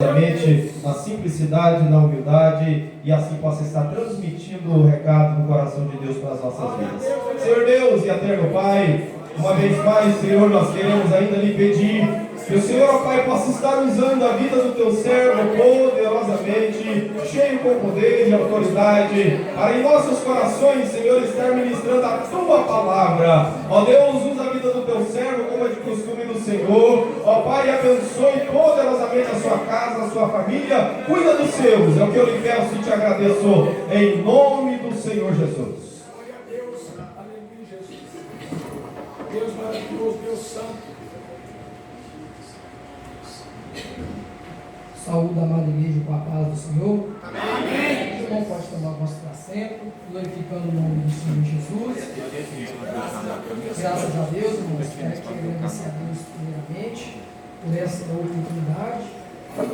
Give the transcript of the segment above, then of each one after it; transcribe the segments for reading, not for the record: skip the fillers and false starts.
Na simplicidade, na humildade, e assim possa estar transmitindo o recado do coração de Deus para as nossas vidas. Senhor Deus e eterno Pai, uma vez mais, Senhor, nós queremos ainda lhe pedir que o Senhor, ó Pai, possa estar usando a vida do teu servo poderosamente, cheio com poder e autoridade, para em nossos corações, Senhor, estar ministrando a tua palavra. Ó Deus, usa a vida do teu servo como é de costume do Senhor. Ó Pai, abençoe poderosamente a sua casa, a sua família, cuida dos seus. É o que eu lhe peço e te agradeço, em nome do Senhor Jesus. Glória a Deus, aleluia, Jesus. Deus maravilhoso, Deus santo. Saúde, amada igreja, com a paz do Senhor. Amém. O irmão pode tomar vosso assento, glorificando o nome do Senhor Jesus. Graças a Deus, irmãos. Quero aqui agradecer a Deus primeiramente por essa oportunidade.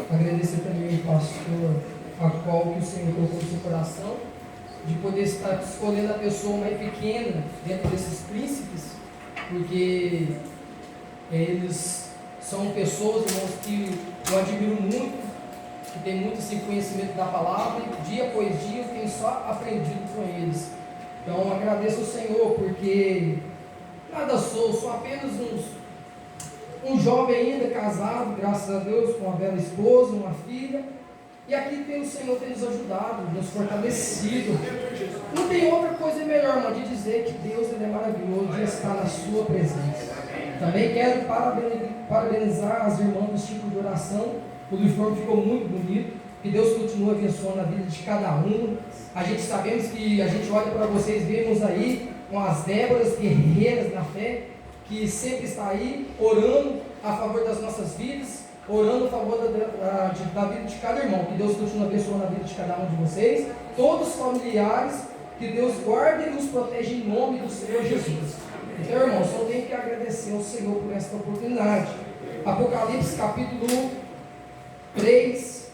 Agradecer também ao pastor, a qual que o Senhor colocou no seu coração, de poder estar escolhendo a pessoa mais pequena dentro desses príncipes, porque eles são pessoas, irmãos, que eu admiro muito, que tem muito esse conhecimento da palavra, e dia após dia eu tenho só aprendido com eles. Então agradeço ao Senhor, porque nada sou apenas um jovem ainda casado, graças a Deus, com uma bela esposa, uma filha, e aqui o Senhor tem nos ajudado, nos fortalecido. Não tem outra coisa melhor, irmão, de dizer que Deus ele é maravilhoso de estar na sua presença. Também quero parabenizar as irmãs do tipo de oração. O uniforme ficou muito bonito. Que Deus continue abençoando a vida de cada um. A gente sabemos que a gente olha para vocês, vemos aí com as Déboras guerreiras na fé, que sempre está aí orando a favor das nossas vidas, orando a favor da vida de cada irmão. Que Deus continue abençoando a vida de cada um de vocês, todos os familiares. Que Deus guarde e nos proteja em nome do Senhor Jesus. Então, irmãos, só tenho que agradecer ao Senhor por esta oportunidade. Apocalipse capítulo 3,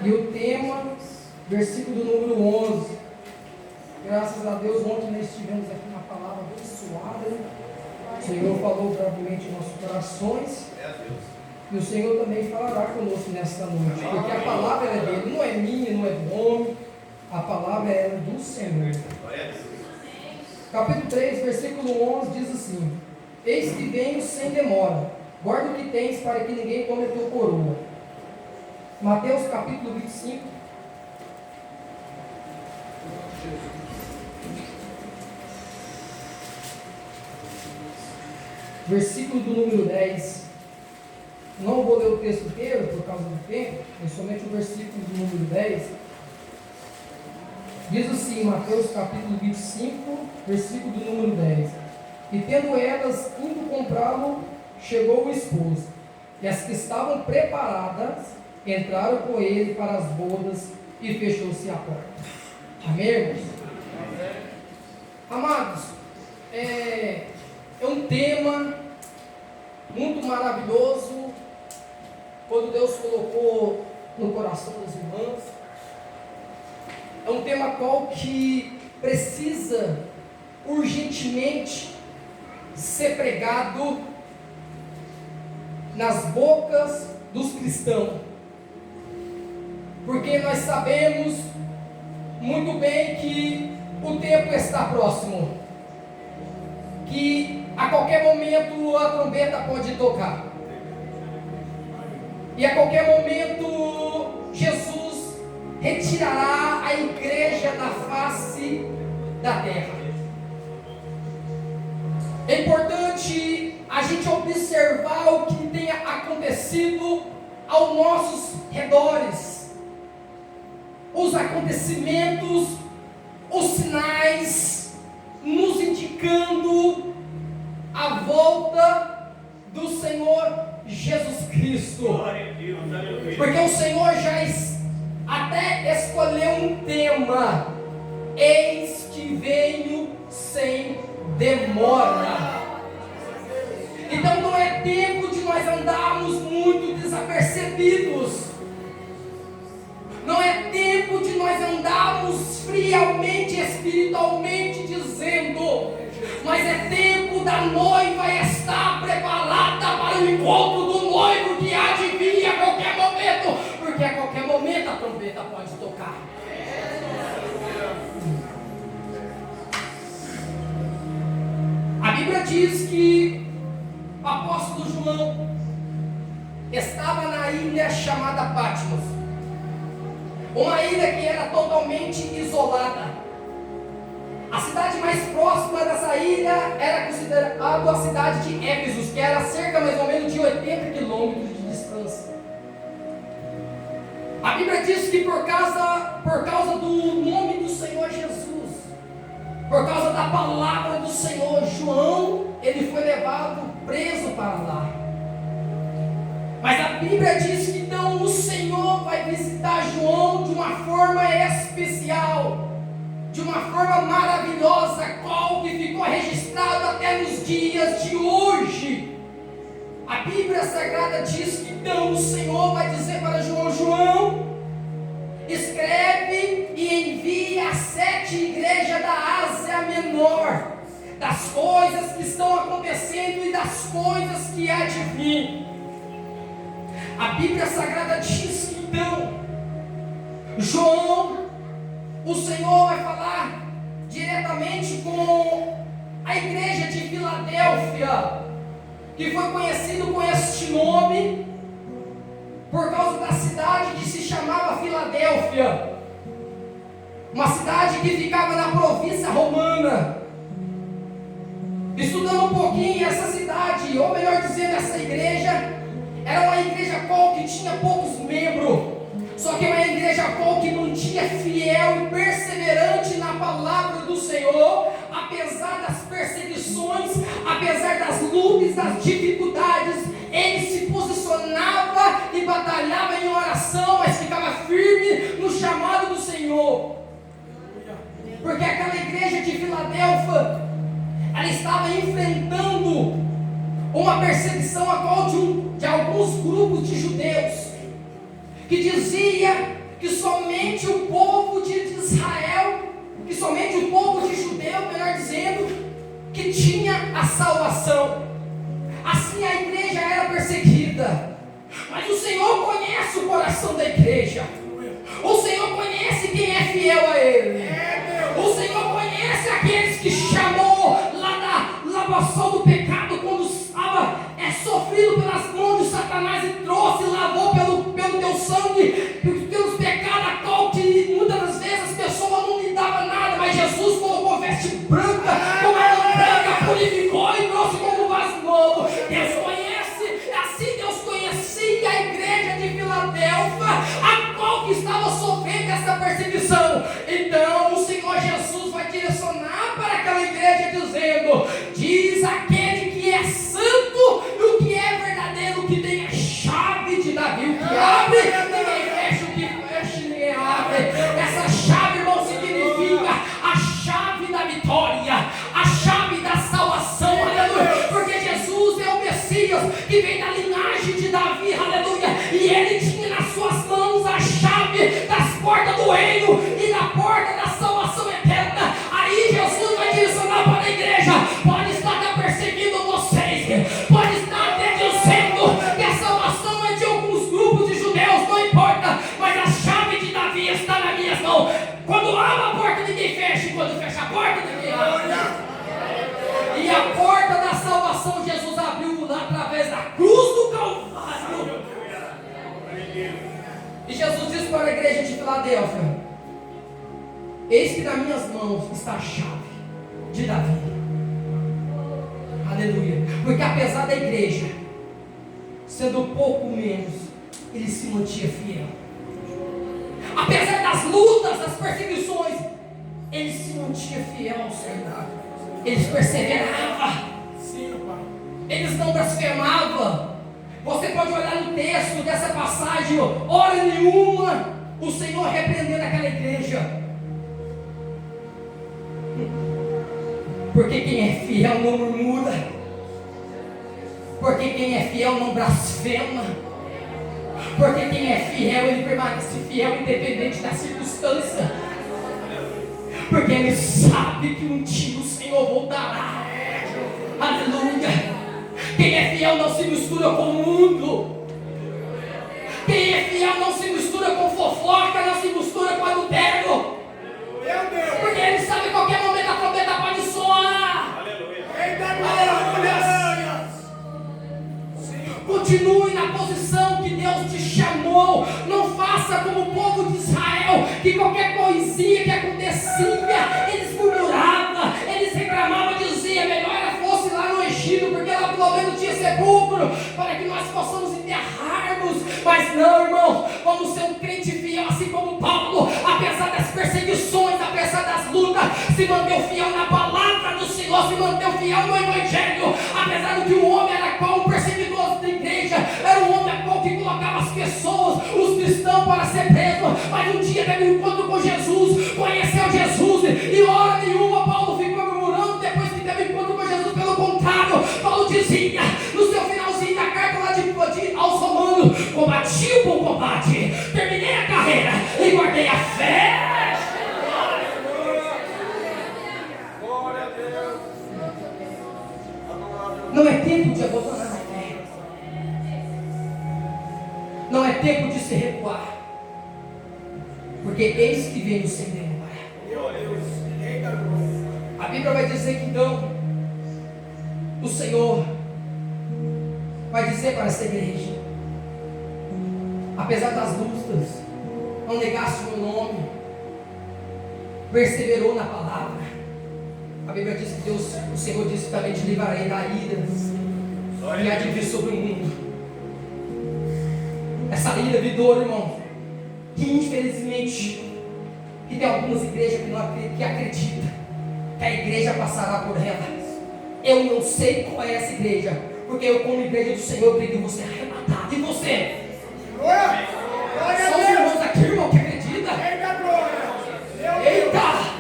e o tema, versículo número 11. Graças a Deus, ontem nós estivemos aqui uma palavra abençoada. O Senhor falou gravemente em nossos corações, e o Senhor também falará conosco nesta noite, porque a palavra é dele, não é minha, não é do homem, a palavra é do Senhor. Capítulo 3, versículo 11 diz assim: Eis que venho sem demora, guarda o que tens para que ninguém tome a tua coroa. Mateus capítulo 25, versículo do número 10. Não vou ler o texto inteiro por causa do tempo, é somente o versículo do número 10. Diz assim, Mateus capítulo 25, versículo do número 10. E tendo elas indo comprá-lo, chegou o esposo, e as que estavam preparadas entraram com ele para as bodas, e fechou-se a porta. Amém, irmãos? Amados, é um tema muito maravilhoso, quando Deus colocou no coração das irmãs. É um tema qual que precisa urgentemente ser pregado nas bocas dos cristãos, porque nós sabemos muito bem que o tempo está próximo, que a qualquer momento a trombeta pode tocar, e a qualquer momento Jesus retirará a igreja da face da terra. É importante a gente observar o que tem acontecido aos nossos redores, os acontecimentos, os sinais, nos indicando a volta do Senhor Jesus Cristo. Porque o Senhor já até escolheu um tema: eis que venho sem demora. Então não é tempo de nós andarmos muito desapercebidos, não é tempo de nós andarmos friamente, espiritualmente dizendo, mas é tempo da noiva estar preparada para o encontro do noivo que há de vir. diz que o apóstolo João estava na ilha chamada Patmos, uma ilha que era totalmente isolada. A cidade mais próxima dessa ilha era considerada a cidade de Éfeso, que era cerca mais ou menos de 80 quilômetros de distância. A Bíblia diz que por causa do nome do Senhor Jesus, por causa da palavra do Senhor, João, ele foi levado preso para lá. Mas a Bíblia diz que então o Senhor vai visitar João de uma forma especial, de uma forma maravilhosa, qual que ficou registrado até nos dias de hoje. A Bíblia Sagrada diz que então o Senhor vai dizer para João: João, escreve e envia às 7 igrejas da Ásia Menor, das coisas que estão acontecendo e das coisas que há de vir. A Bíblia Sagrada diz que então João, o Senhor vai falar diretamente com a igreja de Filadélfia, que foi conhecido com este nome por causa da cidade que se chamava Filadélfia, uma cidade que ficava na província romana. Estudando um pouquinho essa cidade, ou melhor dizendo, essa igreja, era uma igreja qual que tinha poucos membros, só que uma igreja qual que não tinha fiel e perseverante na palavra do Senhor, apesar das perseguições, apesar das lutas, das dificuldades, ele se posicionava e batalhava em oração, mas ficava firme no chamado do Senhor. Porque aquela igreja de Filadélfia, ela estava enfrentando uma perseguição a qual de alguns grupos de judeus, que dizia que somente o povo de Israel, que somente o povo de judeu, melhor dizendo, que tinha a salvação. Assim a igreja era perseguida. Mas o Senhor conhece o coração da igreja. O Senhor conhece quem é fiel a Ele. O Senhor conhece aqueles que chamou lá da lavação do pecado, quando estava sofrido pelas mãos de Satanás, e trouxe, lavou pelo teu sangue, pelos pecados, a qual que muitas das vezes as pessoas não lhe davam nada, mas Jesus colocou veste branca, como era branca, purificou e trouxe como vaso novo. Deus conhece, assim Deus conhecia a igreja de Filadélfia, a qual que estava sofrendo essa perseguição. Então o Senhor Jesus vai direcionar para aquela igreja dizendo: diz aquele que é santo e o que é verdadeiro, o que tem a chave de Davi, o que abre, ninguém fecha, o que fecha, ninguém abre. Essa chave, irmão, significa a chave da vitória, a chave da salvação, aleluia, porque Jesus é o Messias que vem da linhagem de Davi, aleluia, e ele tinha nas suas mãos a chave das portas do reino e da porta da salvação eterna. Aí Jesus vai direcionar para a igreja: pode estar perseguindo vocês, pode estar até dizendo que a salvação é de alguns grupos de judeus, não importa, mas a chave de Davi está nas minhas mãos. Quando abre a porta, ninguém fecha, e quando fecha a porta, ninguém abre. E a porta da salvação Jesus abriu lá através da cruz do Calvário. E Jesus disse para a igreja de Filadélfia: eis que nas minhas mãos está a chave de Davi. Aleluia. Porque apesar da igreja sendo pouco menos, ele se mantinha fiel. Apesar das lutas, das perseguições, ele se mantinha fiel ao Senhor. Eles perseveravam. Eles não blasfemavam. Você pode olhar no texto dessa passagem, hora nenhuma o Senhor repreendendo aquela igreja. Porque quem é fiel não murmura. Porque quem é fiel não blasfema. Porque quem é fiel, ele permanece fiel independente da circunstância. Porque ele sabe que um dia o Senhor voltará. Aleluia. Quem é fiel não se mistura com o mundo. Quem é fiel não se mistura com fofoca, não se mistura com adultério. Porque ele sabe que a qualquer momento a trombeta pode soar. Aleluia. Continue na posição que Deus te chamou. Não faça como o povo de Israel, que qualquer coisinha que acontecia, eles murmuravam, eles reclamavam, diziam: melhor era fosse lá no Egito, porque lá pelo menos tinha sepulcro, para que nós possamos enterrarmos. Mas não, irmão, vamos ser um crente fiel, assim como Paulo, apesar das perseguições, apesar das lutas, se manteve fiel na palavra do Senhor, se manteve fiel no Evangelho, apesar de que o homem era qual um perseguidor da igreja, era um homem a qual que colocava as pessoas, os cristãos, para ser preso. Mas um dia teve um encontro com Jesus, conheceu Jesus, e hora nenhuma Paulo ficou murmurando depois que teve um encontro com Jesus. Pelo contrário, Paulo dizia no seu finalzinho da carta lá aos Romanos: combati o bom combate, terminei a carreira e guardei a fé. Não é tempo de abandonar a fé. Não é tempo de se recuar. Porque eis que vem o Senhor. A Bíblia vai dizer que então o Senhor vai dizer para essa igreja: apesar das lutas, não negaste o meu nome, perseverou na palavra. A Bíblia diz que Deus, o Senhor disse: também te livrarei da ira e há de vir sobre o mundo. Essa ira vidoura, irmão, que infelizmente que tem algumas igrejas que acreditam que a igreja passará por elas. Eu não sei qual é essa igreja, porque eu, como igreja do Senhor, brigo você arrebatado. E você? São os irmãos aqui, irmão, que acreditam? Eita!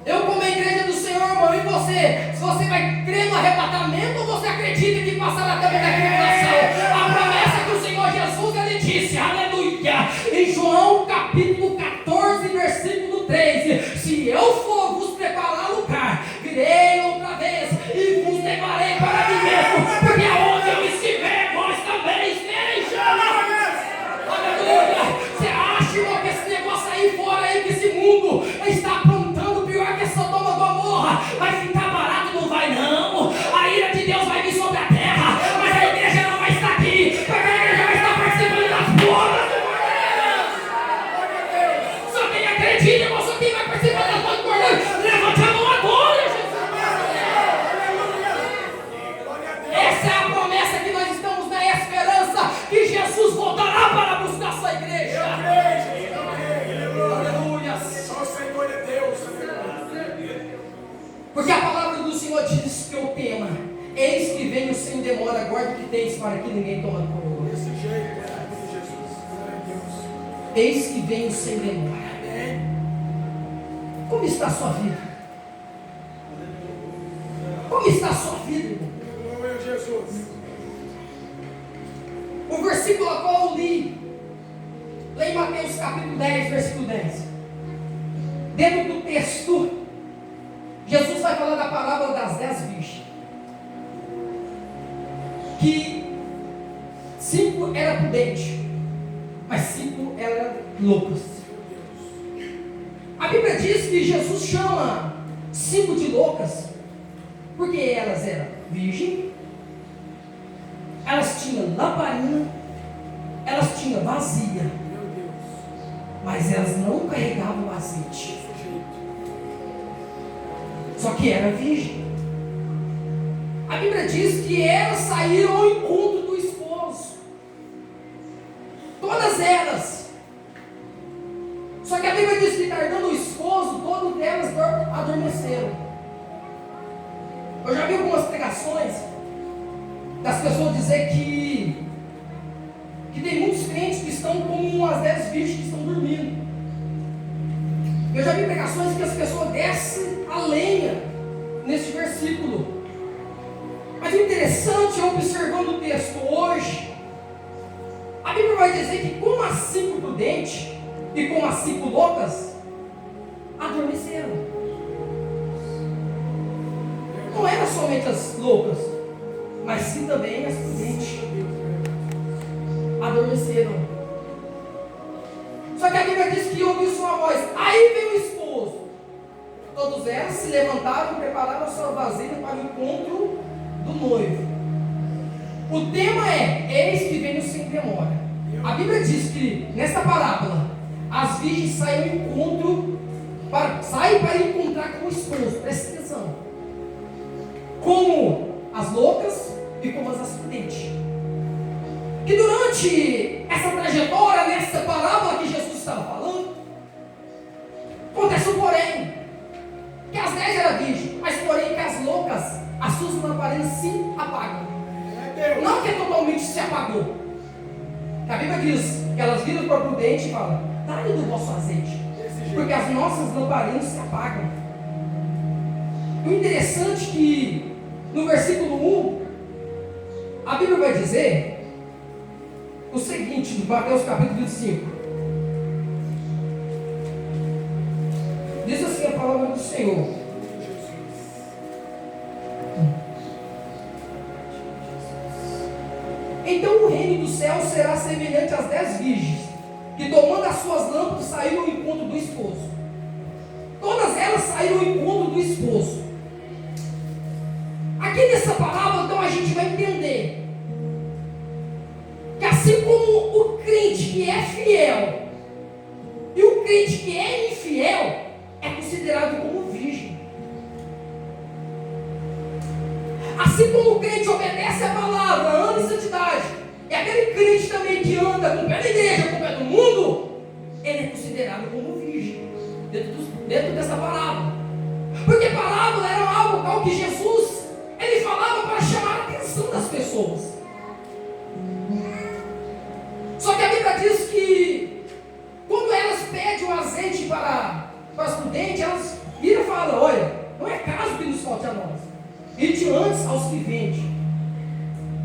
Eu, como a igreja do Senhor, irmão, e você? Se você vai crer no arrebatamento, ou você acredita que passará também da tribulação? A promessa que o Senhor Jesus, ele disse, aleluia, em João capítulo 14, versículo 3: se eu for vos preparar lugar, virei outra vez e vos levarei para mim mesmo, porque aonde eu estiver, vós também estejam. Aleluia! Você acha, irmão, que esse negócio aí fora aí, que esse mundo está aprontando pior que Sodoma e Gomorra, vai ficar barato? Não vai não. A ira de Deus vai vir sobre a terra, mas a igreja não vai estar aqui, porque a igreja vai estar participando das bodas do Cordeiro. Só quem acredita, irmão, só quem vai participar das bodas do Cordeiro, levante a mão agora, Jesus. Essa é a promessa que nós estamos na esperança que Jesus voltará para buscar sua igreja. Aleluia. Só o Senhor é Deus. Porque a palavra do Senhor diz que o tema: eis que vem o sem demora, guarda o que tens para que ninguém tome a coroa. Desse jeito, Jesus. Glória a Deus. Eis que vem o sem demora. Como está a sua vida? Como está a sua vida, irmão? Glória a Jesus. O versículo a qual eu li, lá em Mateus capítulo 10, versículo 10. Dentro do texto, Jesus vai falar da parábola das 10 virgens. Que 5 eram prudentes, mas 5 eram loucas. A Bíblia diz que Jesus chama 5 de loucas, porque elas eram virgens, elas tinham lamparina, elas tinham vazia, mas elas não carregavam o azeite. Só que era virgem. A Bíblia diz que elas saíram ao encontro do esposo. Todas elas. Só que a Bíblia diz que tardando o esposo, todas elas adormeceram. Eu já vi algumas pregações das pessoas dizer que tem muitos crentes que estão como as 10 virgens que estão dormindo. Eu já vi pregações que as pessoas descem a lenha nesse versículo. Mas o interessante é, observando o texto hoje, a Bíblia vai dizer que como as 5 prudentes e como as 5 loucas adormeceram. Não eram somente as loucas, mas sim também as prudentes adormeceram. Só que a Bíblia diz que ouviu sua voz. Aí veio o esposo. Todos elas se levantaram e prepararam a sua vasilha para o encontro do noivo. O tema é: eis que venho sem demora. A Bíblia diz que nessa parábola as virgens saem para encontrar com o esposo. Presta atenção. Como as loucas e como as prudentes. Que durante essa trajetória, nessa parábola que Jesus estava falando, acontece um porém, que as 10 eram virgens, mas porém que as loucas, as suas lamparinas se apagam. Não que totalmente se apagou. A Bíblia diz que elas viram para o prudente e falam: dá-lhe do vosso azeite, porque as nossas lamparinas se apagam. O interessante é que no versículo 1, a Bíblia vai dizer o seguinte, no Mateus capítulo 25. Diz assim a palavra do Senhor: então o reino do céu será semelhante às 10 virgens, que tomando as suas lâmpadas saíram ao encontro do esposo. Todas elas saíram ao encontro do esposo. Aqui nessa palavra, então, a gente vai entender que assim como o crente que é fiel e o crente que é infiel é considerado como virgem. Assim como o crente obedece a palavra, anda em santidade, e aquele crente também que anda com o pé da igreja, com o pé do mundo, ele é considerado como virgem dentro dessa parábola. Porque parábola era algo que Jesus ele falava para chamar a atenção das pessoas. Só que a Bíblia diz que quando elas pedem o azeite para as prudentes, elas viram e falam: olha, não é caso que nos falte a nós, ide antes aos que vendem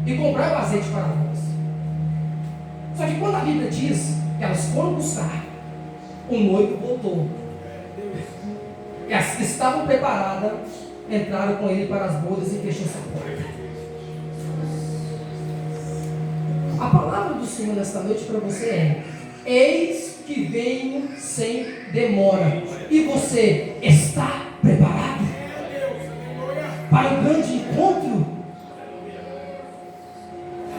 e comprar o azeite para nós. Só que quando a Bíblia diz que elas foram buscar, o noivo voltou, e as que estavam preparadas entraram com ele para as bodas e fechou essa porta. A palavra do Senhor nesta noite para você é: eis que venho sem demora. E você está preparado para o grande encontro?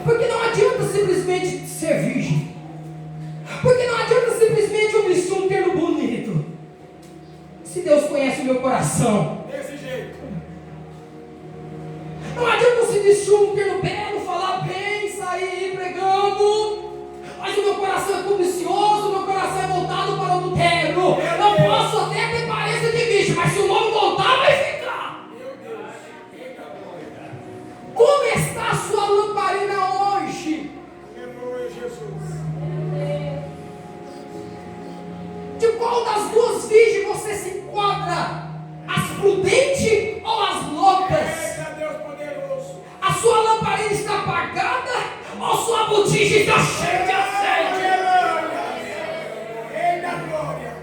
Porque não adianta simplesmente ser virgem. Porque não adianta simplesmente eu vestir um terno bonito. Se Deus conhece o meu coração, Desse jeito. não adianta se vestir um terno belo, falar bem, sair pregando, mas o meu coração é cobicioso, o meu coração é voltado para o adultério. Eu posso até ter aparência de bicho, mas se o nome voltar, vai ficar. Como está a sua lamparina hoje? Aleluia, Jesus. De qual das duas virgens você se enquadra? As prudentes ou as loucas? Eita, Deus poderoso. A sua lamparina está apagada ou sua botija está cheia de azeite? Eita, glória.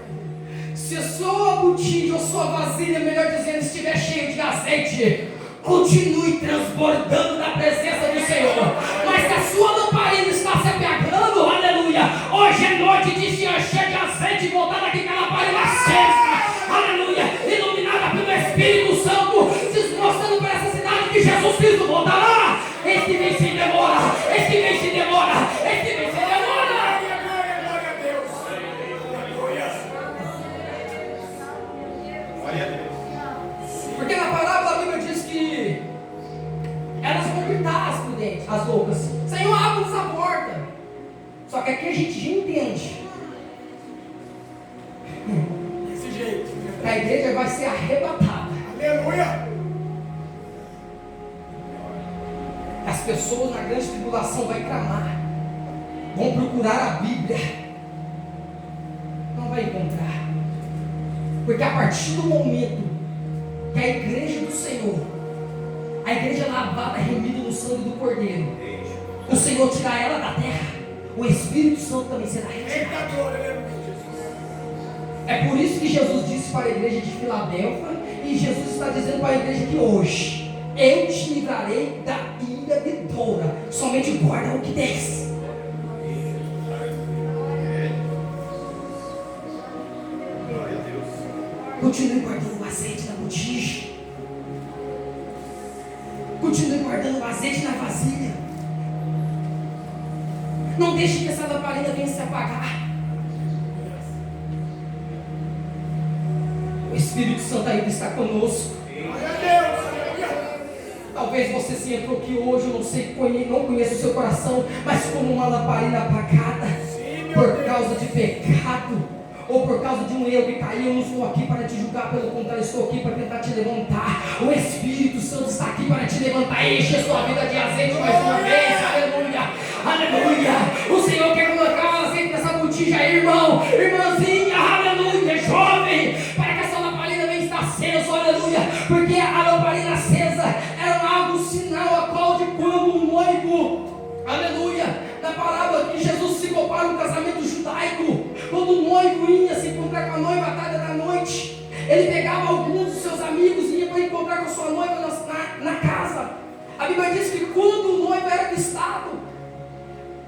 Se a sua botija ou sua vasilha, melhor dizendo, estiver cheia de azeite, continue transbordando na presença do Senhor. Mas se a sua lamparina está se apagando, aleluia, hoje é noite de se encher de azeite e voltar daqui com a lamparina acesa, aleluia, iluminada pelo Espírito Santo, se mostrando para essa cidade que Jesus Cristo voltará. Esse vem sem demora, esse vem sem demora, esse vem sem demora. Glória a Deus. Glória a Deus. Porque na parábola a Bíblia diz que elas vão gritar as prudentes, as loucas: Senhor, abre-nos a porta. Só que aqui a gente já entende Desse jeito. que a igreja vai ser arrebatada. Aleluia. As pessoas na grande tribulação vão clamar, vão procurar a Bíblia, não vai encontrar. Porque a partir do momento que a igreja do Senhor, a igreja lavada, remida no sangue do Cordeiro, o Senhor tirar ela da terra, o Espírito Santo também será retirado. Eita, glória. Aleluia, Jesus. É por isso que Jesus disse para a igreja de Filadélfia, e Jesus está dizendo para a igreja que hoje: eu te livrarei da ira de Dora, somente guarda o que desce. Glória a Deus. Continue guardando o azeite na botija, continue guardando o azeite na vasilha. Não deixe que essa lamparina venha se apagar. O Espírito Santo ainda está conosco. Talvez você se entrou aqui hoje, eu não sei, não conheço o seu coração, mas como uma lamparina apagada, por causa de pecado, ou por causa de um erro que caiu. Eu não estou aqui para te julgar, pelo contrário, estou aqui para tentar te levantar. O Espírito Santo está aqui para te levantar. Enche a sua vida de azeite mais uma vez, aleluia, aleluia. O Senhor quer colocar o azeite nessa botija, irmão, irmãzinha, aleluia, jovem, para que essa lamparina venha estar acesa, aleluia, porque a lamparina acesa era algo sinal a qual de quando o noivo, aleluia, na parábola que Jesus se compara um casamento judaico, quando o noivo ia se encontrar com a noiva à tarde da noite, ele pegava alguns dos seus amigos e ia para encontrar com a sua noiva na casa. A Bíblia diz que quando o noivo era avistado,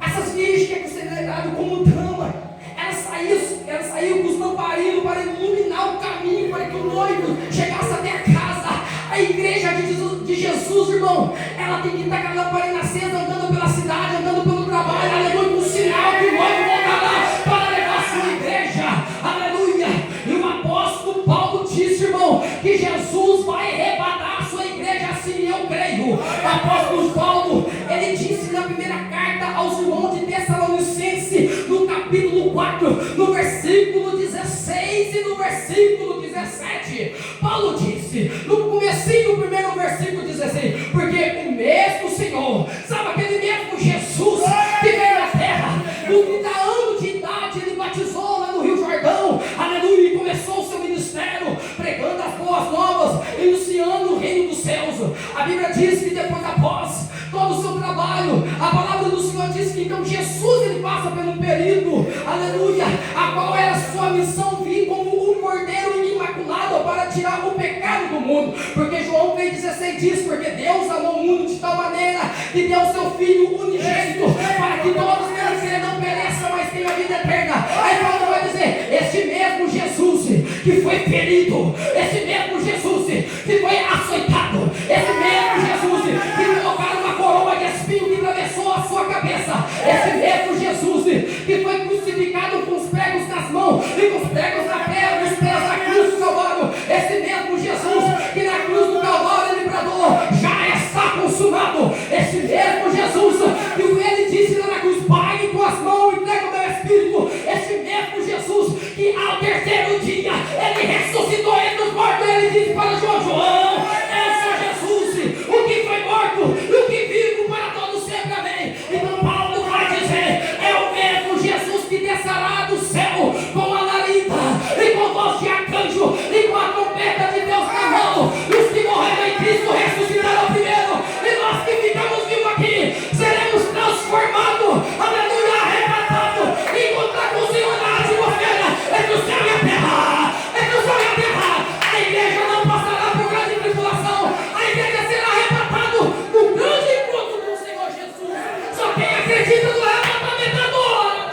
essas virgens que é considerado como dama, elas saíam com os lamparinos para iluminar o caminho para que o noivo chegasse até a casa. A igreja de Jesus, irmão, ela tem que estar com a lamparina acesa, andando pela cidade, andando pelo trabalho, aleluia, um sinal que o noivo voltará para levar a sua igreja, aleluia. E o apóstolo Paulo disse, irmão, que Jesus vai arrebatar a sua igreja, assim eu creio. O apóstolo Paulo, ele disse na primeira carta aos irmãos de Tessalonicenses, no capítulo 4, no versículo 16 e no versículo 17, Paulo disse, no comecinho do primeiro versículo 16, porque o mesmo Senhor, sabe aquele mesmo Jesus que veio à terra, com 30 anos de idade, ele batizou lá no Rio Jordão, aleluia, e começou o seu ministério, pregando as boas novas, iniciando o reino dos céus. A Bíblia diz que depois, após todo o seu trabalho, a palavra do Senhor diz que então Jesus, ele passa pelo período, aleluia, a qual era a sua missão, vir como um cordeiro imaculado para tirar o pecado do mundo, porque João 3,16 diz, porque Deus amou o mundo de tal maneira que deu o seu Filho unigênito, para que todos que não pereçam, mas tenham a vida eterna. Aí Paulo vai dizer, este mesmo Jesus que foi ferido, esse mesmo Jesus que foi açoitado, esse mesmo Jesus que colocaram uma coroa de espinho que atravessou a sua cabeça, esse mesmo Jesus que foi crucificado com os pregos nas mãos e com os pregos na perna, os pés na cruz do Calvário, esse mesmo Jesus que na cruz do Calvário ele bradou, já está consumado, esse mesmo Jesus que ele disse lá na cruz, pague com as mãos e entrega o meu espírito, esse mesmo Jesus que ao terceiro dia ele ressuscitou entre os mortos, ele disse para João, eu sou Jesus, o que foi morto e o que vivo para todos sempre, amém. Então Paulo vai dizer, é o mesmo Jesus que descerá do céu com a larita e com voz de arcanjo e com a trombeta de Deus na mão, e os que morreram em Cristo ressuscitarão primeiro, e nós que ficamos vivos aqui seremos transformados, aleluia, arrebatados, e encontrar com o Senhor na atmosfera entre o céu e a terra, entre o céu e a terra. A igreja não passará por grande tribulação, a igreja será arrebatada no grande encontro com o Senhor Jesus. Só quem acredita no arrebatamento adora.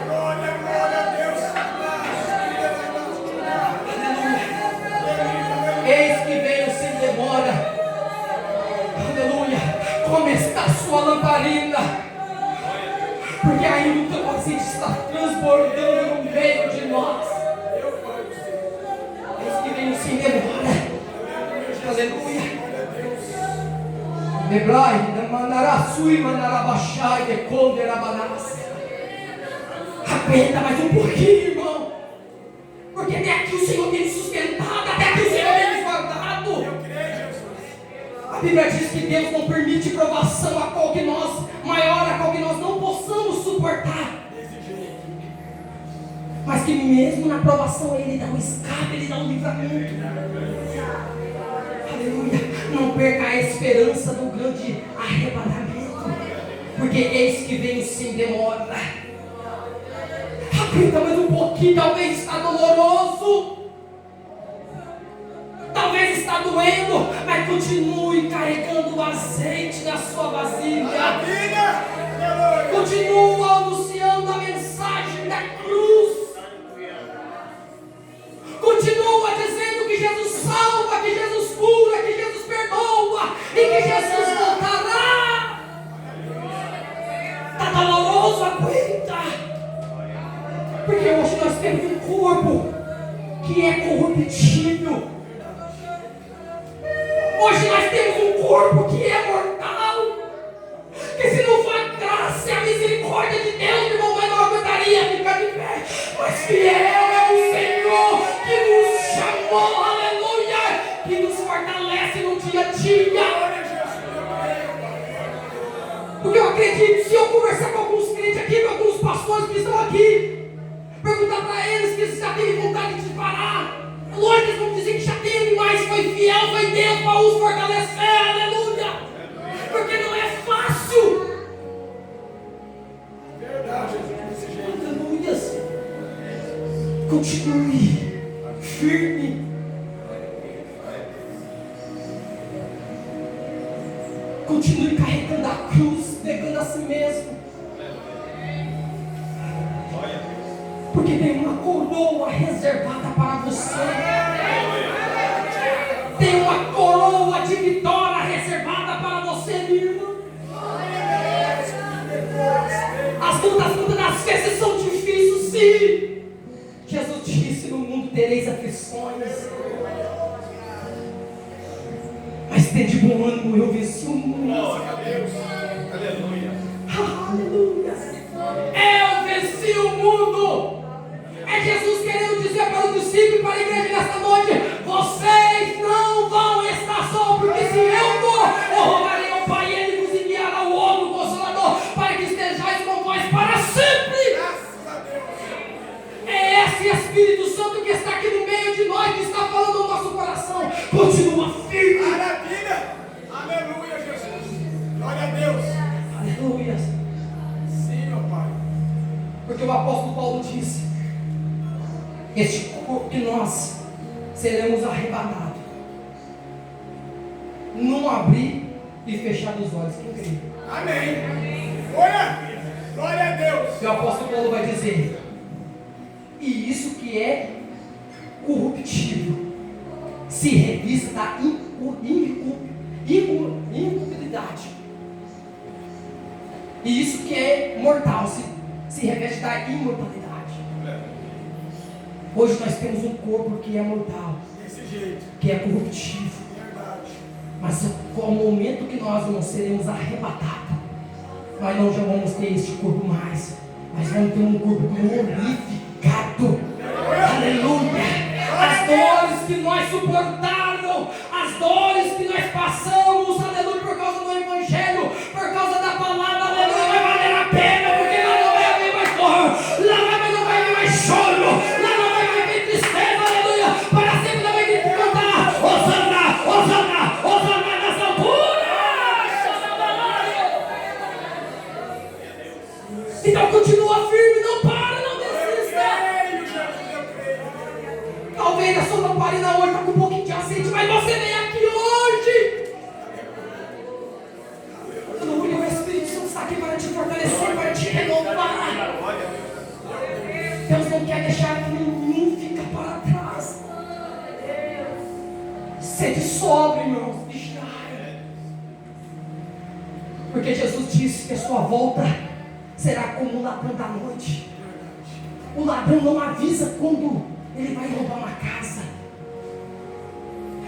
Glória a Deus. Eis que veio sem demora, aleluia. Como está a sua lamparina? Porque ainda o teu azeite está transbordando no meio de nós. Eis que veio sem demora, aleluia. Lebrai, mandarasui, mandarabachai, deconderabanass. Aguenta mais um pouquinho, irmão. Porque até aqui o Senhor tem sustentado, até aqui o Senhor tem nos guardado. A Bíblia diz que Deus não permite provação a qual que nós, maior a qual que nós não possamos suportar. Mas que mesmo na provação Ele dá um escape, Ele dá um livramento. Aleluia. Não perca a esperança do grande arrebatamento, porque eis que venho sem demora. Aguenta mais um pouquinho, talvez está doloroso, talvez está doendo, mas continue carregando o azeite da sua vasilha. Continua anunciando a mensagem da cruz. Continua dizendo que Jesus salva, que Jesus cura, que Jesus perdoa e que Jesus voltará. temos um corpo que é corruptível. Hoje nós temos um corpo que é mortal. Que se não for a graça e a misericórdia de Deus, irmão, nós não aguentaria ficar de pé. Mas fiel é o Senhor que nos chamou, aleluia, que nos fortalece no dia a dia. Porque eu acredito, se eu conversar com alguns crentes aqui, com alguns pastores que estão aqui, perguntar para eles que eles já têm vontade de parar, lógico que eles vão dizer que já teve, mas foi fiel, foi Deus para os fortalecer, aleluia. Porque não é fácil. Verdade, desse jeito. Aleluia. Continue firme. Continue carregando a cruz, negando a si mesmo. Porque tem uma coroa reservada para você. Tem uma coroa de vitória reservada para você, minha irmã. As lutas das vezes são difíceis, sim. Jesus disse: no mundo tereis aflições. Mas tem de bom ânimo, eu venci o mundo. Glória a Deus. Aleluia. Aleluia. Eu venci o mundo. É Jesus querendo dizer para o discípulo e para a igreja nesta noite: vocês não vão estar só, porque se eu vou, eu rogarei ao Pai e Ele vos enviará o outro Consolador, para que estejais com vós para sempre. Graças a Deus. É esse Espírito Santo que está aqui no meio de nós, que está falando no nosso coração. Continua firme. Maravilha. Aleluia, Jesus. Glória a Deus. Aleluia. Sim, meu Pai. Porque o apóstolo Paulo disse: este corpo que nós seremos arrebatados, não abrir e fechar os olhos. Quem crê? Amém. Olha. Glória a Deus. E o apóstolo Paulo vai dizer: e isso que é corruptível se revista da incorruptibilidade. E isso que é mortal se reveste da imortalidade. Hoje nós temos um corpo que é mortal, Desse jeito. que é corruptível. Verdade. Mas com o momento que nós não seremos arrebatados, nós não já vamos ter este corpo mais. Mas vamos ter um corpo glorificado. Aleluia. As dores que nós suportamos, as dores que nós passamos, aleluia, por causa do Evangelho, por causa da palavra, aleluia, vai valer a pena, porque lá não vai haver mais dor, lá não vai haver mais choro, lá não vai haver tristeza, aleluia, para sempre não vai ter que cantar Hosana, Hosana, Hosana nas alturas. Então continua firme, não para, não desista. Creio, Jesus, eu creio. Talvez a sua lamparina hoje está com um pouquinho de azeite, mas você vem aqui hoje. Aleluia, o Espírito Santo está aqui para te fortalecer, para te renovar. Deus não quer deixar que nenhum fica para trás. Sede sóbrio, irmãos, vigiai. Porque Jesus disse que a sua volta será como o ladrão da noite. O ladrão não avisa quando ele vai roubar uma casa.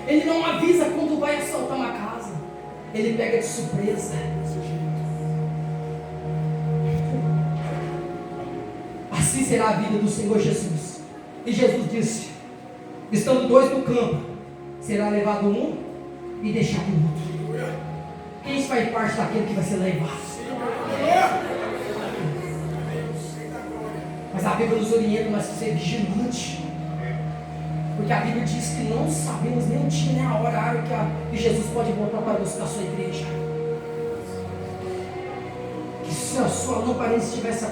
Ele não avisa quando vai assaltar uma casa. Ele pega de surpresa. Assim será a vida do Senhor Jesus. E Jesus disse: estando dois no campo, será levado um e deixado o outro. Quem faz parte daquele que vai ser levado? Mas a Bíblia nos orienta nós a ser vigilantes. Porque a Bíblia diz que não sabemos nem o dia nem a hora que Jesus pode voltar para buscar a sua igreja. Que se a sua lamparina estivesse se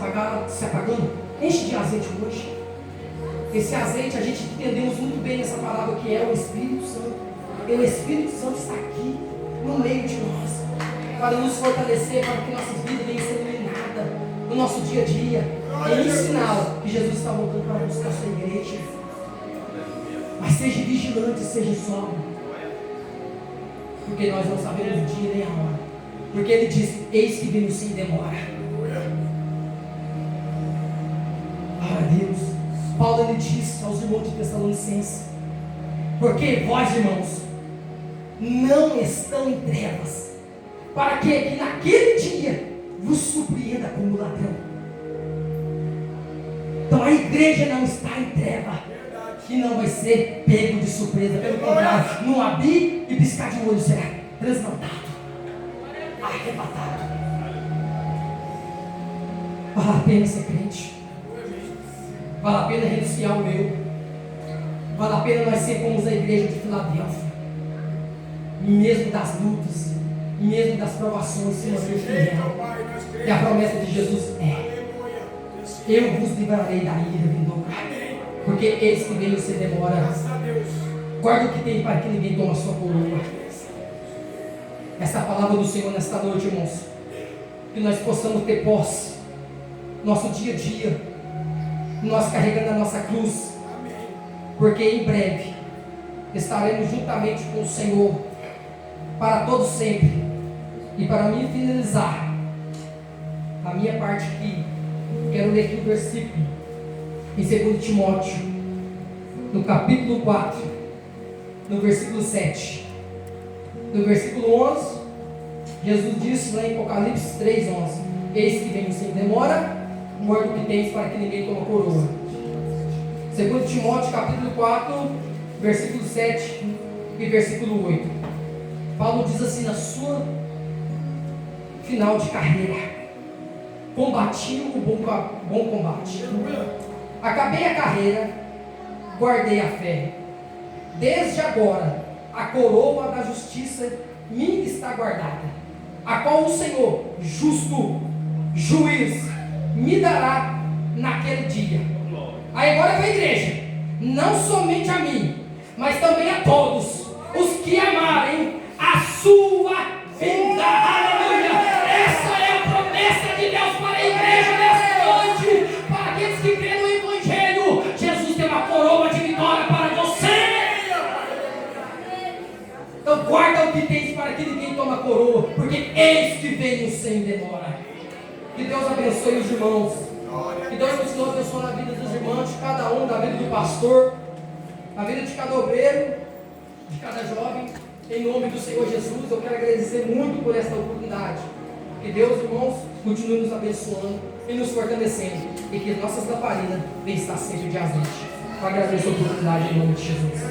apagando, enche de azeite hoje. Esse azeite a gente entendemos muito bem nessa palavra, que é o Espírito Santo. E o Espírito Santo está aqui no meio de nós, para nos fortalecer, para que nossas vidas venham ser iluminadas no nosso dia a dia. É um sinal que Jesus está voltando para buscar a sua igreja. Mas seja vigilante, seja sóbrio, porque nós não sabemos o dia nem a hora. Porque ele diz: eis que venho sem demora. Glória a Deus. Paulo ele diz aos irmãos de Tessalonicenses: porque vós, irmãos, não estão em trevas, para que naquele dia vos surpreenda como ladrão. Então a igreja não está em treva e não vai ser pego de surpresa. Pelo contrário, num abrir e piscar de olho será transplantado, arrebatado. Vale a pena ser crente, vale a pena renunciar o meu, vale a pena nós ser como a igreja de Filadélfia, e mesmo das lutas, e mesmo das provações, se manter fiel. E a promessa de Jesus é: eu vos livrarei da ira vindoura, porque eis que veio se demora. Guarda o que tem para que ninguém tome a sua coroa. Essa é a palavra do Senhor nesta noite, irmãos, que nós possamos ter posse, nosso dia a dia, nós carregando a nossa cruz, porque em breve estaremos juntamente com o Senhor para todos sempre. E para mim finalizar a minha parte aqui, quero ler aqui o versículo em 2 Timóteo, no capítulo 4, no versículo 7. No versículo 11, Jesus disse lá em Apocalipse 3:11: eis que venho sem demora, guarda o que tens para que ninguém tome coroa. 2 Timóteo capítulo 4, versículo 7 e versículo 8. Paulo diz assim na sua final de carreira: combati o bom combate, acabei a carreira, guardei a fé. Desde agora a coroa da justiça me está guardada, a qual o Senhor, justo juiz, me dará naquele dia. Aí agora para a igreja, não somente a mim, mas também a todos os que amarem a sua vinda. Aleluia! Essa é a promessa de Deus para a igreja nesta noite, para aqueles que creem no Evangelho. Jesus tem uma coroa de vitória para você. Então guarda o que tens para que ninguém tome a coroa, porque eis que venho sem demora. Que Deus abençoe os irmãos, que Deus continue abençoando a vida dos irmãos, de cada um, da vida do pastor, a vida de cada obreiro, de cada jovem. Em nome do Senhor Jesus, eu quero agradecer muito por esta oportunidade. Que Deus, irmãos, continue nos abençoando e nos fortalecendo, e que nossas lamparinas venham estar sempre de azeite. Eu agradeço a oportunidade em nome de Jesus.